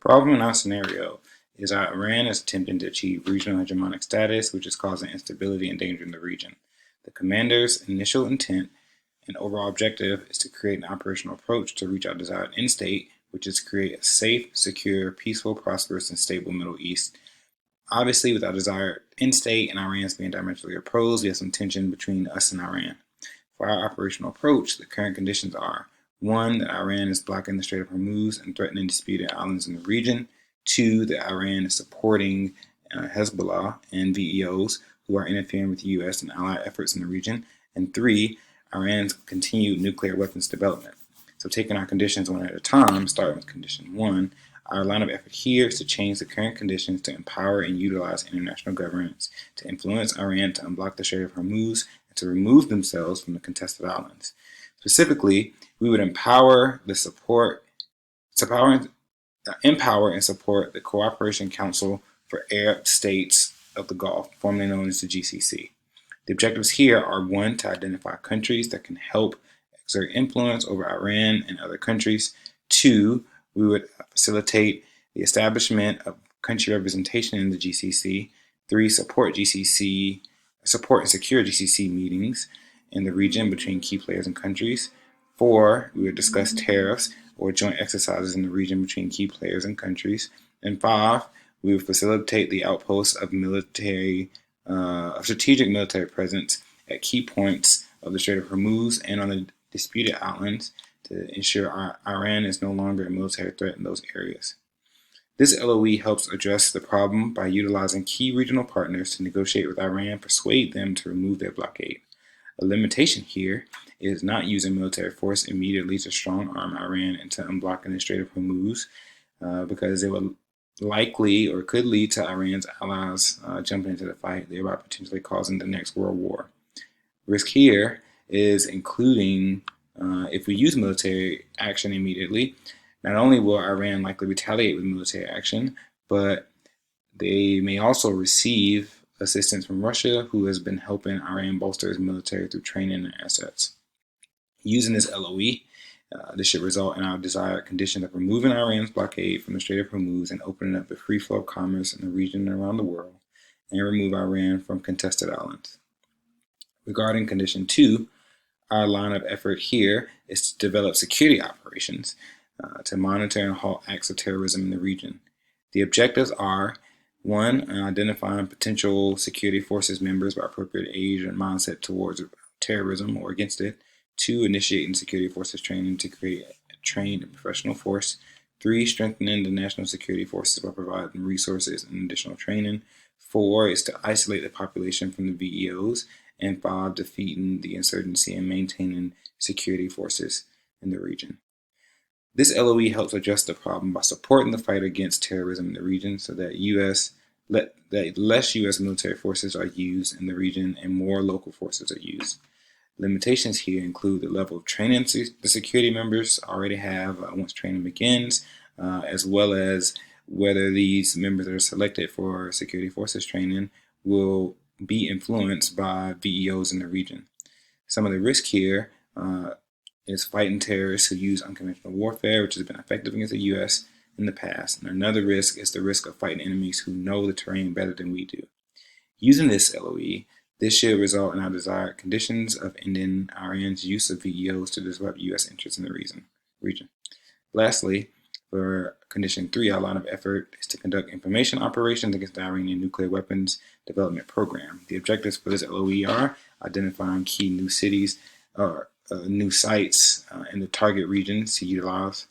problem in our scenario is that Iran is attempting to achieve regional hegemonic status, which is causing instability and danger in the region. The commander's initial intent and overall objective is to create an operational approach to reach our desired end state, which is to create a safe, secure, peaceful, prosperous, and stable Middle East. Obviously, with our desired end state and Iran's being diametrically opposed, we have some tension between us and Iran. For our operational approach, the current conditions are: 1, that Iran is blocking the Strait of Hormuz and threatening disputed islands in the region. 2, that Iran is supporting Hezbollah and VEOs who are interfering with U.S. and allied efforts in the region. And 3, Iran's continued nuclear weapons development. So taking our conditions one at a time, starting with condition 1, our line of effort here is to change the current conditions to empower and utilize international governments to influence Iran to unblock the Strait of Hormuz and to remove themselves from the contested islands. Specifically, we would empower and support the Cooperation Council for Arab States of the Gulf, formerly known as the GCC. The objectives here are: 1, to identify countries that can help exert influence over Iran and other countries. 2, we would facilitate the establishment of country representation in the GCC. 3, support and secure GCC meetings in the region between key players and countries. 4, we would discuss tariffs or joint exercises in the region between key players and countries. And 5, we would facilitate the outposts of strategic military presence at key points of the Strait of Hormuz and on the disputed islands to ensure Iran is no longer a military threat in those areas. This LOE helps address the problem by utilizing key regional partners to negotiate with Iran, persuade them to remove their blockade. A limitation here is not using military force immediately to strong arm Iran into unblocking the Strait of Hormuz, because it would likely or could lead to Iran's allies jumping into the fight, thereby potentially causing the next world war. Risk here is including if we use military action immediately, not only will Iran likely retaliate with military action, but they may also receive assistance from Russia, who has been helping Iran bolster its military through training and assets. Using this LOE, this should result in our desired condition of removing Iran's blockade from the Strait of Hormuz and opening up the free flow of commerce in the region and around the world, and remove Iran from contested islands. Regarding condition 2, our line of effort here is to develop security operations to monitor and halt acts of terrorism in the region. The objectives are: 1, identifying potential security forces members by appropriate age and mindset towards terrorism or against it. 2, initiating security forces training to create a trained and professional force. 3, strengthening the national security forces by providing resources and additional training. 4 is to isolate the population from the VEOs. And 5, defeating the insurgency and maintaining security forces in the region. This LOE helps address the problem by supporting the fight against terrorism in the region so that less U.S. military forces are used in the region and more local forces are used. Limitations here include the level of training the security members already have once training begins, as well as whether these members that are selected for security forces training will be influenced by VEOs in the region. Some of the risk here is fighting terrorists who use unconventional warfare, which has been effective against the U.S. in the past. And another risk is the risk of fighting enemies who know the terrain better than we do. Using this LOE, this should result in our desired conditions of ending Iran's use of VEOs to disrupt U.S. interests in the region. Lastly, for condition 3, our line of effort is to conduct information operations against the Iranian nuclear weapons development program. The objectives for this LOE are identifying key new cities or new sites in the target regions to utilize.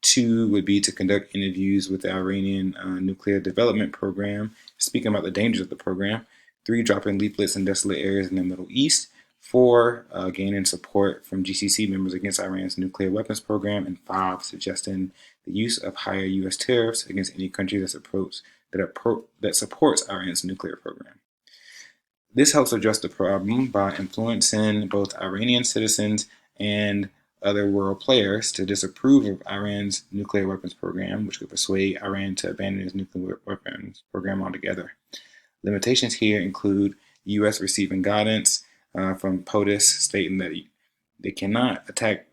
2 would be to conduct interviews with the Iranian nuclear development program, speaking about the dangers of the program. 3, dropping leaflets in desolate areas in the Middle East. 4, gaining support from GCC members against Iran's nuclear weapons program. And 5, suggesting the use of higher U.S. tariffs against any country that supports Iran's nuclear program. This helps address the problem by influencing both Iranian citizens and other world players to disapprove of Iran's nuclear weapons program, which could persuade Iran to abandon its nuclear weapons program altogether. Limitations here include U.S. receiving guidance from POTUS stating that they cannot attack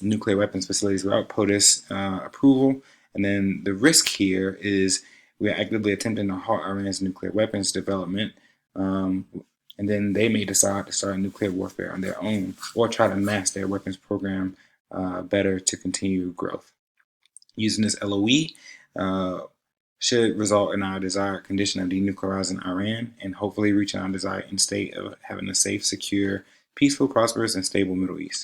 nuclear weapons facilities without POTUS approval, And then the risk here is we are actively attempting to halt Iran's nuclear weapons development, and then they may decide to start nuclear warfare on their own or try to mask their weapons program better to continue growth. Using this LOE should result in our desired condition of denuclearizing Iran and hopefully reaching our desired end state of having a safe, secure, peaceful, prosperous, and stable Middle East.